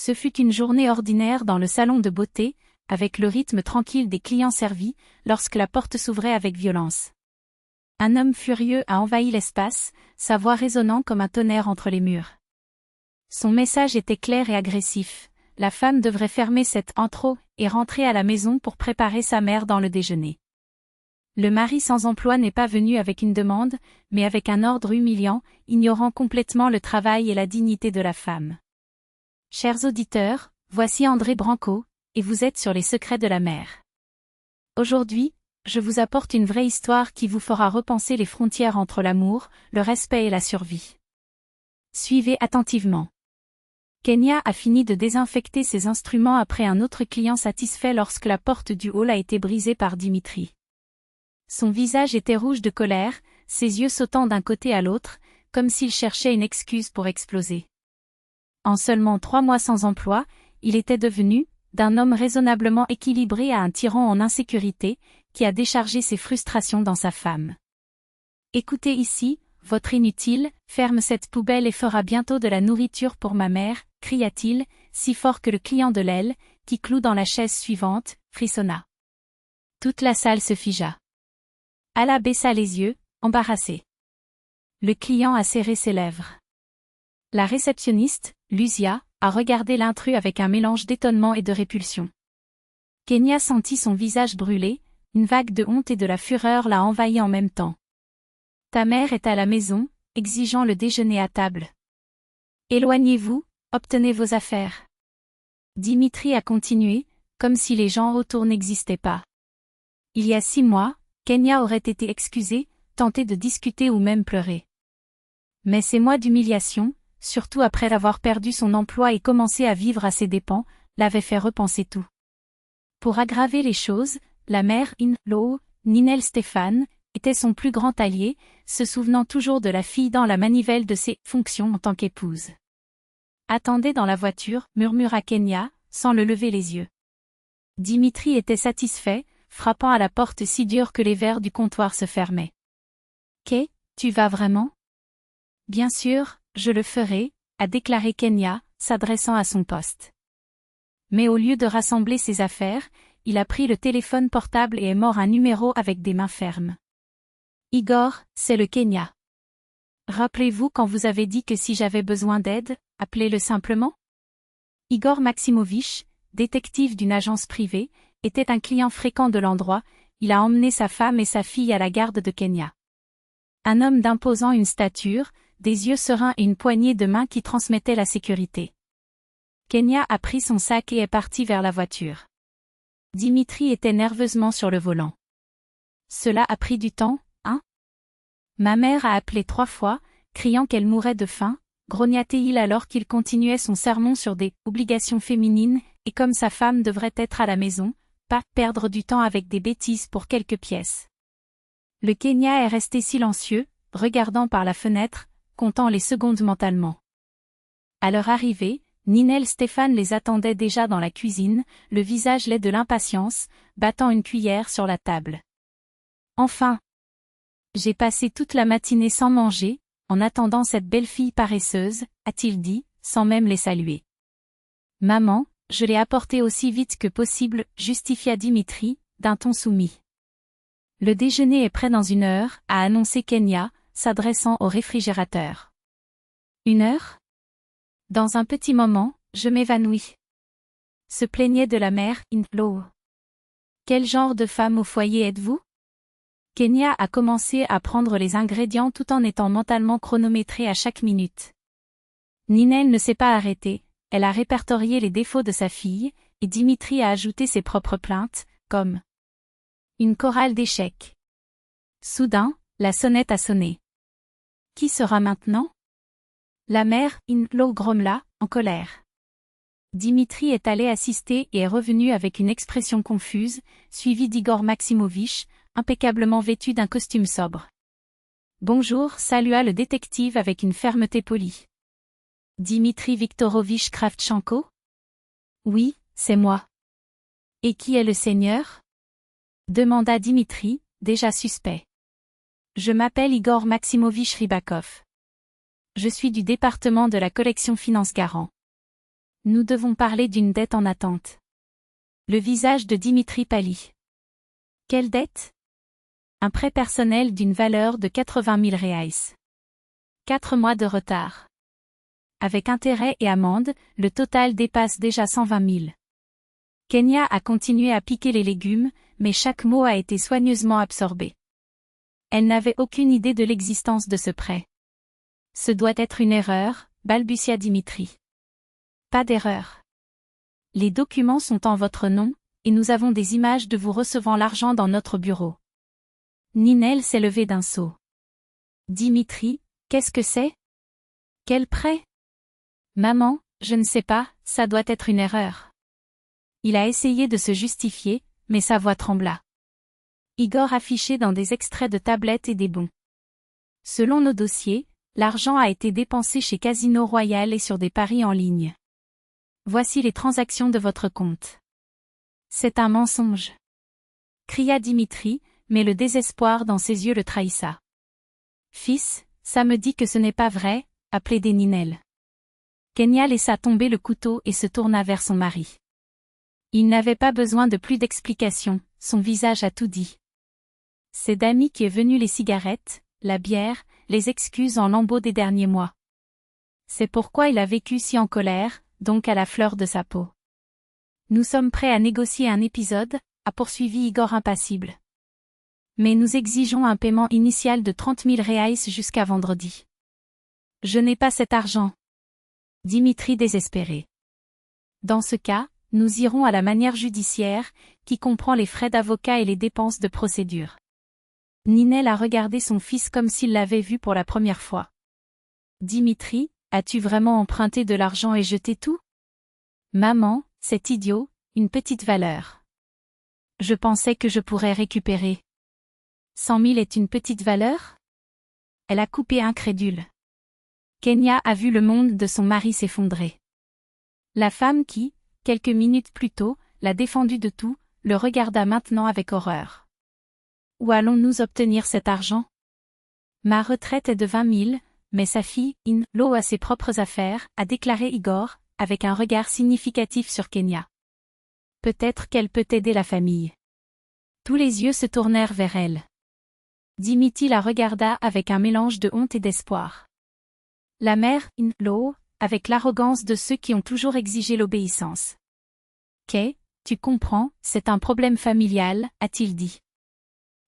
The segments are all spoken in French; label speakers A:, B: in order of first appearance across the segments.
A: Ce fut une journée ordinaire dans le salon de beauté, avec le rythme tranquille des clients servis, lorsque la porte s'ouvrait avec violence. Un homme furieux a envahi l'espace, sa voix résonnant comme un tonnerre entre les murs. Son message était clair et agressif. La femme devrait fermer cette intro et rentrer à la maison pour préparer sa mère dans le déjeuner. Le mari sans emploi n'est pas venu avec une demande, mais avec un ordre humiliant, ignorant complètement le travail et la dignité de la femme. Chers auditeurs, voici André Branco, et vous êtes sur les secrets de la mère. Aujourd'hui, je vous apporte une vraie histoire qui vous fera repenser les frontières entre l'amour, le respect et la survie. Suivez attentivement. Kenya a fini de désinfecter ses instruments après un autre client satisfait lorsque la porte du hall a été brisée par Dimitri. Son visage était rouge de colère, ses yeux sautant d'un côté à l'autre, comme s'il cherchait une excuse pour exploser. En seulement 3 mois sans emploi, il était devenu, d'un homme raisonnablement équilibré à un tyran en insécurité, qui a déchargé ses frustrations dans sa femme. Écoutez ici, votre inutile, ferme cette poubelle et fera bientôt de la nourriture pour ma mère, cria-t-il, si fort que le client de l'aile, qui cloue dans la chaise suivante, frissonna. Toute la salle se figea. Ala baissa les yeux, embarrassé. Le client a serré ses lèvres. La réceptionniste, Lucia, a regardé l'intrus avec un mélange d'étonnement et de répulsion. Kenya sentit son visage brûler, une vague de honte et de la fureur l'a envahi en même temps. Ta mère est à la maison, exigeant le déjeuner à table. Éloignez-vous, obtenez vos affaires. Dimitri a continué, comme si les gens autour n'existaient pas. Il y a 6 mois, Kenya aurait été excusée, tentée de discuter ou même pleurer. Mais ces mois d'humiliation, surtout après avoir perdu son emploi et commencé à vivre à ses dépens, l'avaient fait repenser tout. Pour aggraver les choses, la mère-in-law, Ninel Stéphane, était son plus grand allié, se souvenant toujours de la fille dans la manivelle de ses fonctions en tant qu'épouse. Attendez dans la voiture, murmura Kenya, sans le lever les yeux. Dimitri était satisfait, frappant à la porte si dur que les verres du comptoir se fermaient. Qu'est, tu vas vraiment? Bien sûr, je le ferai, a déclaré Kenya, s'adressant à son poste. Mais au lieu de rassembler ses affaires, il a pris le téléphone portable et est mort un numéro avec des mains fermes. Igor, c'est le Kenya. Rappelez-vous quand vous avez dit que si j'avais besoin d'aide, appelez-le simplement? Igor Maximovitch, détective d'une agence privée, était un client fréquent de l'endroit, il a emmené sa femme et sa fille à la garde de Kenya. Un homme d'imposant une stature, des yeux sereins et une poignée de main qui transmettaient la sécurité. Kenya a pris son sac et est parti vers la voiture. Dimitri était nerveusement sur le volant. Cela a pris du temps, hein? Ma mère a appelé 3 fois, criant qu'elle mourait de faim, grogna-t-il alors qu'il continuait son sermon sur des obligations féminines, et comme sa femme devrait être à la maison, pas perdre du temps avec des bêtises pour quelques pièces. Le Kenya est resté silencieux, regardant par la fenêtre, comptant les secondes mentalement. À leur arrivée, Ninel Stéphane les attendait déjà dans la cuisine, le visage laid de l'impatience, battant une cuillère sur la table. Enfin! J'ai passé toute la matinée sans manger, en attendant cette belle fille paresseuse, a-t-il dit, sans même les saluer. Maman, je l'ai apportée aussi vite que possible, justifia Dimitri, d'un ton soumis. Le déjeuner est prêt dans 1 heure, a annoncé Kenya, s'adressant au réfrigérateur. 1 heure? Dans un petit moment, je m'évanouis. Se plaignait de la mère-in-law. Quel genre de femme au foyer êtes-vous? Kenya a commencé à prendre les ingrédients tout en étant mentalement chronométrée à chaque minute. Ninel ne s'est pas arrêtée, elle a répertorié les défauts de sa fille, et Dimitri a ajouté ses propres plaintes, comme une chorale d'échecs. Soudain, la sonnette a sonné. Qui sera maintenant? La mère-in-law grommela, en colère. Dimitri est allé assister et est revenu avec une expression confuse, suivi d'Igor Maximovitch, impeccablement vêtu d'un costume sobre. Bonjour, salua le détective avec une fermeté polie. Dimitri Viktorovitch Kravchenko? Oui, c'est moi. Et qui est le seigneur? Demanda Dimitri, déjà suspect. Je m'appelle Igor Maximovitch Rybakov. Je suis du département de la collection Finance Garant. Nous devons parler d'une dette en attente. Le visage de Dimitri pâlit. Quelle dette? Un prêt personnel d'une valeur de 80 000 reais. 4 mois de retard. Avec intérêt et amende, le total dépasse déjà 120 000. Kenya a continué à piquer les légumes, mais chaque mot a été soigneusement absorbé. Elle n'avait aucune idée de l'existence de ce prêt. Ce doit être une erreur, balbutia Dimitri. Pas d'erreur. Les documents sont en votre nom, et nous avons des images de vous recevant l'argent dans notre bureau. Ninel s'est levée d'un saut. Dimitri, qu'est-ce que c'est? Quel prêt? Maman, je ne sais pas, ça doit être une erreur. Il a essayé de se justifier, mais sa voix trembla. Igor affichait dans des extraits de tablettes et des bons. Selon nos dossiers, l'argent a été dépensé chez Casino Royal et sur des paris en ligne. Voici les transactions de votre compte. C'est un mensonge. Cria Dimitri, mais le désespoir dans ses yeux le trahissa. Fils, ça me dit que ce n'est pas vrai, a plaidé Ninel. Kenya laissa tomber le couteau et se tourna vers son mari. Il n'avait pas besoin de plus d'explications, son visage a tout dit. C'est Dami qui est venu les cigarettes, la bière, les excuses en lambeaux des derniers mois. C'est pourquoi il a vécu si en colère, donc à la fleur de sa peau. Nous sommes prêts à négocier un épisode, a poursuivi Igor impassible. Mais nous exigeons un paiement initial de 30 000 reais jusqu'à vendredi. Je n'ai pas cet argent. Dimitri désespéré. Dans ce cas, nous irons à la manière judiciaire, qui comprend les frais d'avocat et les dépenses de procédure. Ninel a regardé son fils comme s'il l'avait vu pour la première fois. Dimitri, as-tu vraiment emprunté de l'argent et jeté tout? Maman, c'est idiot, une petite valeur. Je pensais que je pourrais récupérer. 100 000 est une petite valeur? Elle a coupé incrédule. Kenya a vu le monde de son mari s'effondrer. La femme qui, quelques minutes plus tôt, l'a défendu de tout, le regarda maintenant avec horreur. Où allons-nous obtenir cet argent? Ma retraite est de 20 000, mais sa fille, In-Lo a ses propres affaires, a déclaré Igor, avec un regard significatif sur Kenya. Peut-être qu'elle peut aider la famille. Tous les yeux se tournèrent vers elle. Dimitri la regarda avec un mélange de honte et d'espoir. La mère, In-Lo, avec l'arrogance de ceux qui ont toujours exigé l'obéissance. Kay, tu comprends, c'est un problème familial, a-t-il dit.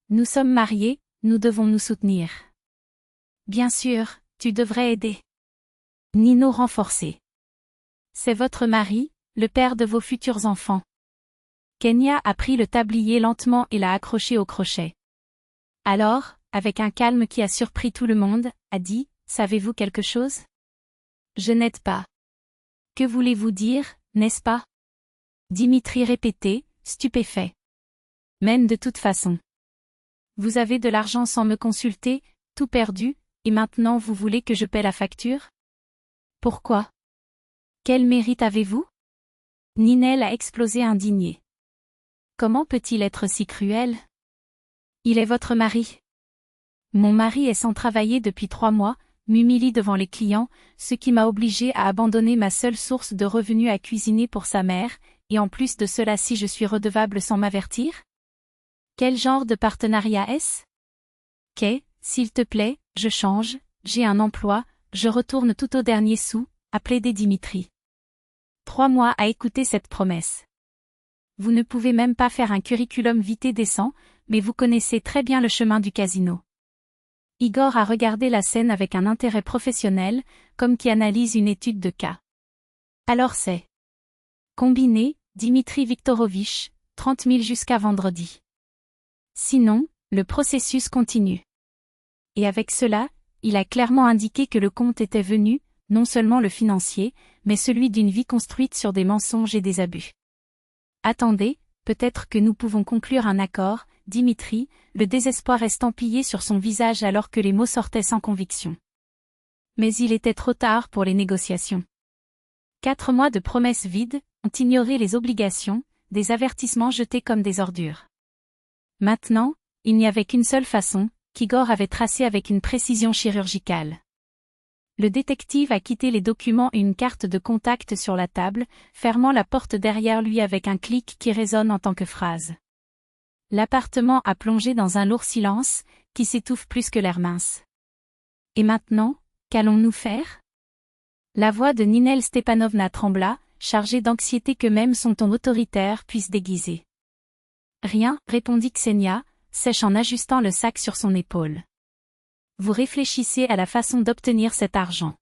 A: Nous sommes mariés, nous devons nous soutenir. Bien sûr, tu devrais aider. Nino renforcé. C'est votre mari, le père de vos futurs enfants. Kenya a pris le tablier lentement et l'a accroché au crochet. Alors, avec un calme qui a surpris tout le monde, a dit, savez-vous quelque chose? Je n'aide pas. Que voulez-vous dire, n'est-ce pas? Dimitri répétait, stupéfait. Même de toute façon. Vous avez de l'argent sans me consulter, tout perdu, et maintenant vous voulez que je paie la facture? Pourquoi? Quel mérite avez-vous? Ninel a explosé indigné. Comment peut-il être si cruel? Il est votre mari. Mon mari est sans travailler depuis 3 mois, m'humilie devant les clients, ce qui m'a obligé à abandonner ma seule source de revenus à cuisiner pour sa mère, et en plus de cela si je suis redevable sans m'avertir? Quel genre de partenariat est-ce? Kay, s'il te plaît, je change, j'ai un emploi, je retourne tout au dernier sou, a plaidé Dimitri. 3 mois à écouter cette promesse. Vous ne pouvez même pas faire un curriculum vitae décent, mais vous connaissez très bien le chemin du casino. Igor a regardé la scène avec un intérêt professionnel, comme qui analyse une étude de cas. Alors c'est combiné, Dimitri Viktorovitch, 30 000 jusqu'à vendredi. Sinon, le processus continue. Et avec cela, il a clairement indiqué que le compte était venu, non seulement le financier, mais celui d'une vie construite sur des mensonges et des abus. Attendez, peut-être que nous pouvons conclure un accord, Dimitri, le désespoir estampillé sur son visage alors que les mots sortaient sans conviction. Mais il était trop tard pour les négociations. 4 mois de promesses vides ont ignoré les obligations, des avertissements jetés comme des ordures. Maintenant, il n'y avait qu'une seule façon, qu'Igor avait tracée avec une précision chirurgicale. Le détective a quitté les documents et une carte de contact sur la table, fermant la porte derrière lui avec un clic qui résonne en tant que phrase. L'appartement a plongé dans un lourd silence, qui s'étouffe plus que l'air mince. Et maintenant, qu'allons-nous faire? La voix de Ninel Stepanovna trembla, chargée d'anxiété que même son ton autoritaire puisse déguiser. Rien, répondit Ksenia, sèche en ajustant le sac sur son épaule. Vous réfléchissez à la façon d'obtenir cet argent.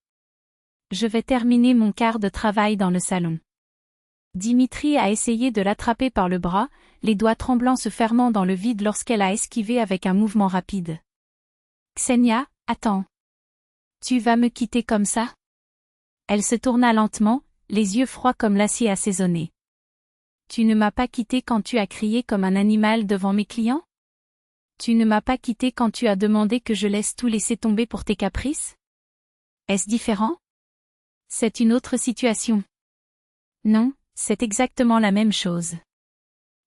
A: Je vais terminer mon quart de travail dans le salon. Dimitri a essayé de l'attraper par le bras, les doigts tremblants se fermant dans le vide lorsqu'elle a esquivé avec un mouvement rapide. Ksenia, attends. Tu vas me quitter comme ça? Elle se tourna lentement, les yeux froids comme l'acier assaisonné. Tu ne m'as pas quitté quand tu as crié comme un animal devant mes clients? Tu ne m'as pas quitté quand tu as demandé que je laisse tout laisser tomber pour tes caprices? Est-ce différent? C'est une autre situation. Non, c'est exactement la même chose.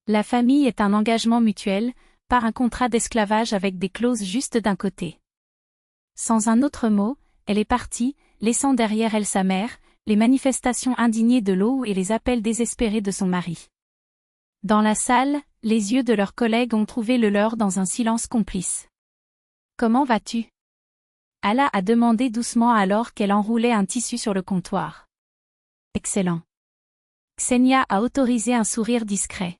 A: La famille est un engagement mutuel, pas un contrat d'esclavage avec des clauses juste d'un côté. Sans un autre mot, elle est partie, laissant derrière elle sa mère, les manifestations indignées de Lou et les appels désespérés de son mari. Dans la salle, les yeux de leurs collègues ont trouvé le leur dans un silence complice. « Comment vas-tu » Alla a demandé doucement alors qu'elle enroulait un tissu sur le comptoir. « Excellent. » Ksenia a autorisé un sourire discret.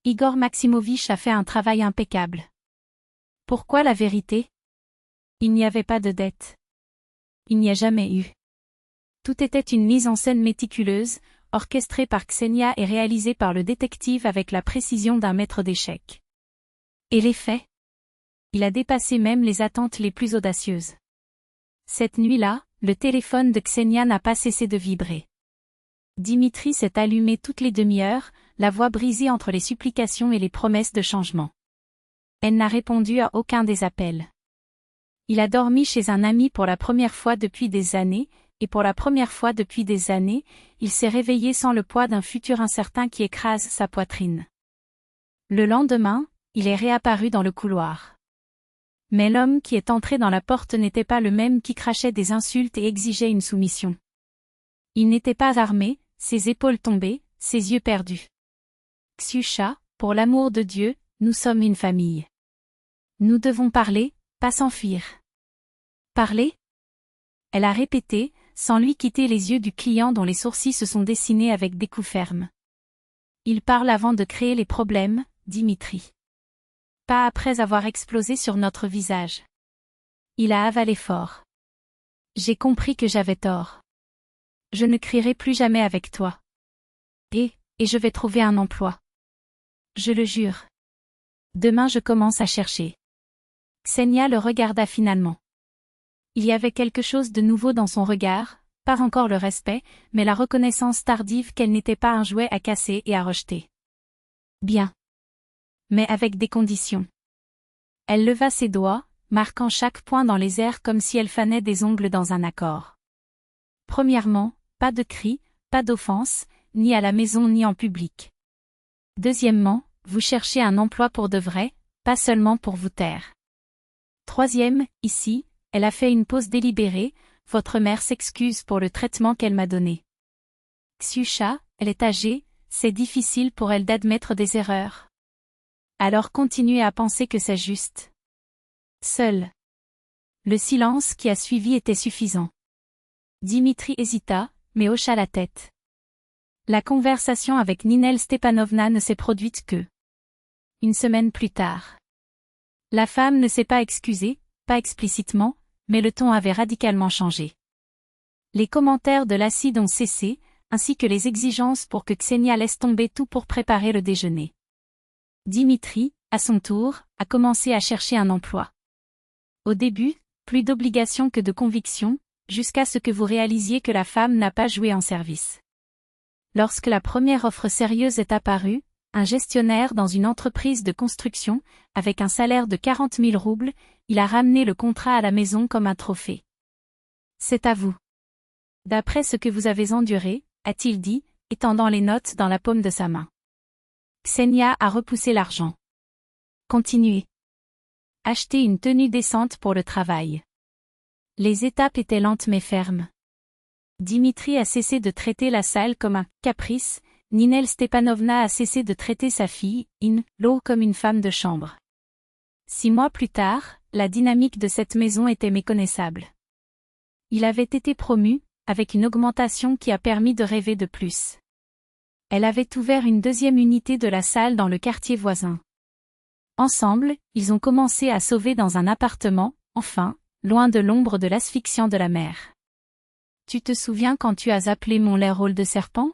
A: Igor Maximovitch a fait un travail impeccable. Pourquoi la vérité? Il n'y avait pas de dette. Il n'y a jamais eu. Tout était une mise en scène méticuleuse, orchestrée par Ksenia et réalisée par le détective avec la précision d'un maître d'échecs. Et les faits? Il a dépassé même les attentes les plus audacieuses. Cette nuit-là, le téléphone de Ksenia n'a pas cessé de vibrer. Dimitri s'est allumé toutes les demi-heures, la voix brisée entre les supplications et les promesses de changement. Elle n'a répondu à aucun des appels. Il a dormi chez un ami pour la première fois depuis des années, et pour la première fois depuis des années, il s'est réveillé sans le poids d'un futur incertain qui écrase sa poitrine. Le lendemain, il est réapparu dans le couloir. Mais l'homme qui est entré dans la porte n'était pas le même qui crachait des insultes et exigeait une soumission. Il n'était pas armé, ses épaules tombées, ses yeux perdus. Ksiusha, pour l'amour de Dieu, nous sommes une famille. Nous devons parler, pas s'enfuir. Parler? Elle a répété, sans lui quitter les yeux du client dont les sourcils se sont dessinés avec des coups fermes. Il parle avant de créer les problèmes, Dimitri. Pas après avoir explosé sur notre visage. Il a avalé fort. J'ai compris que j'avais tort. Je ne crierai plus jamais avec toi. Et je vais trouver un emploi. Je le jure. Demain je commence à chercher. Ksenia le regarda finalement. Il y avait quelque chose de nouveau dans son regard, pas encore le respect, mais la reconnaissance tardive qu'elle n'était pas un jouet à casser et à rejeter. Bien. Mais avec des conditions. Elle leva ses doigts, marquant chaque point dans les airs comme si elle fanait des ongles dans un accord. Premièrement, pas de cris, pas d'offense, ni à la maison ni en public. Deuxièmement, vous cherchez un emploi pour de vrai, pas seulement pour vous taire. Troisième, ici, elle a fait une pause délibérée, votre mère s'excuse pour le traitement qu'elle m'a donné. Ksiusha, elle est âgée, c'est difficile pour elle d'admettre des erreurs. Alors continuez à penser que c'est juste. Seul. Le silence qui a suivi était suffisant. Dimitri hésita, mais hocha la tête. La conversation avec Ninel Stepanovna ne s'est produite que une semaine plus tard. La femme ne s'est pas excusée, pas explicitement, mais le ton avait radicalement changé. Les commentaires de l'acide ont cessé, ainsi que les exigences pour que Ksenia laisse tomber tout pour préparer le déjeuner. Dimitri, à son tour, a commencé à chercher un emploi. Au début, plus d'obligations que de convictions, jusqu'à ce que vous réalisiez que la femme n'a pas joué en service. Lorsque la première offre sérieuse est apparue, un gestionnaire dans une entreprise de construction, avec un salaire de 40 000 roubles, il a ramené le contrat à la maison comme un trophée. C'est à vous. D'après ce que vous avez enduré, a-t-il dit, étendant les notes dans la paume de sa main. Ksenia a repoussé l'argent. Continuez. Achetez une tenue décente pour le travail. Les étapes étaient lentes mais fermes. Dimitri a cessé de traiter la salle comme un caprice, Ninel Stepanovna a cessé de traiter sa fille, Lo, comme une femme de chambre. 6 mois plus tard, la dynamique de cette maison était méconnaissable. Il avait été promu, avec une augmentation qui a permis de rêver de plus. Elle avait ouvert une deuxième unité de la salle dans le quartier voisin. Ensemble, ils ont commencé à sauver dans un appartement, enfin, loin de l'ombre de l'asphyxiant de la mer. « Tu te souviens quand tu as appelé mon lait rôle de serpent ?»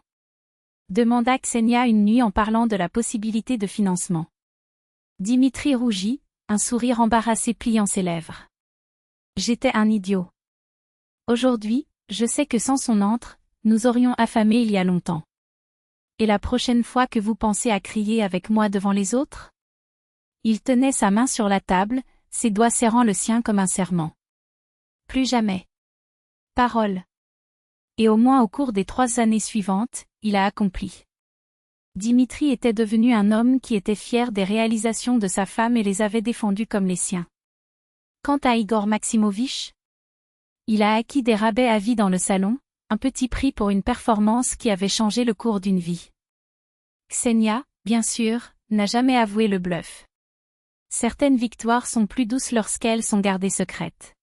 A: demanda Ksenia une nuit en parlant de la possibilité de financement. Dimitri rougit, un sourire embarrassé pliant ses lèvres. « J'étais un idiot. Aujourd'hui, je sais que sans son antre, nous aurions affamé il y a longtemps. Et la prochaine fois que vous pensez à crier avec moi devant les autres ?» Il tenait sa main sur la table, ses doigts serrant le sien comme un serment. Plus jamais. Parole. Et au moins au cours des 3 années suivantes, il a accompli. Dimitri était devenu un homme qui était fier des réalisations de sa femme et les avait défendues comme les siens. Quant à Igor Maximovitch, il a acquis des rabais à vie dans le salon, un petit prix pour une performance qui avait changé le cours d'une vie. Ksenia, bien sûr, n'a jamais avoué le bluff. Certaines victoires sont plus douces lorsqu'elles sont gardées secrètes.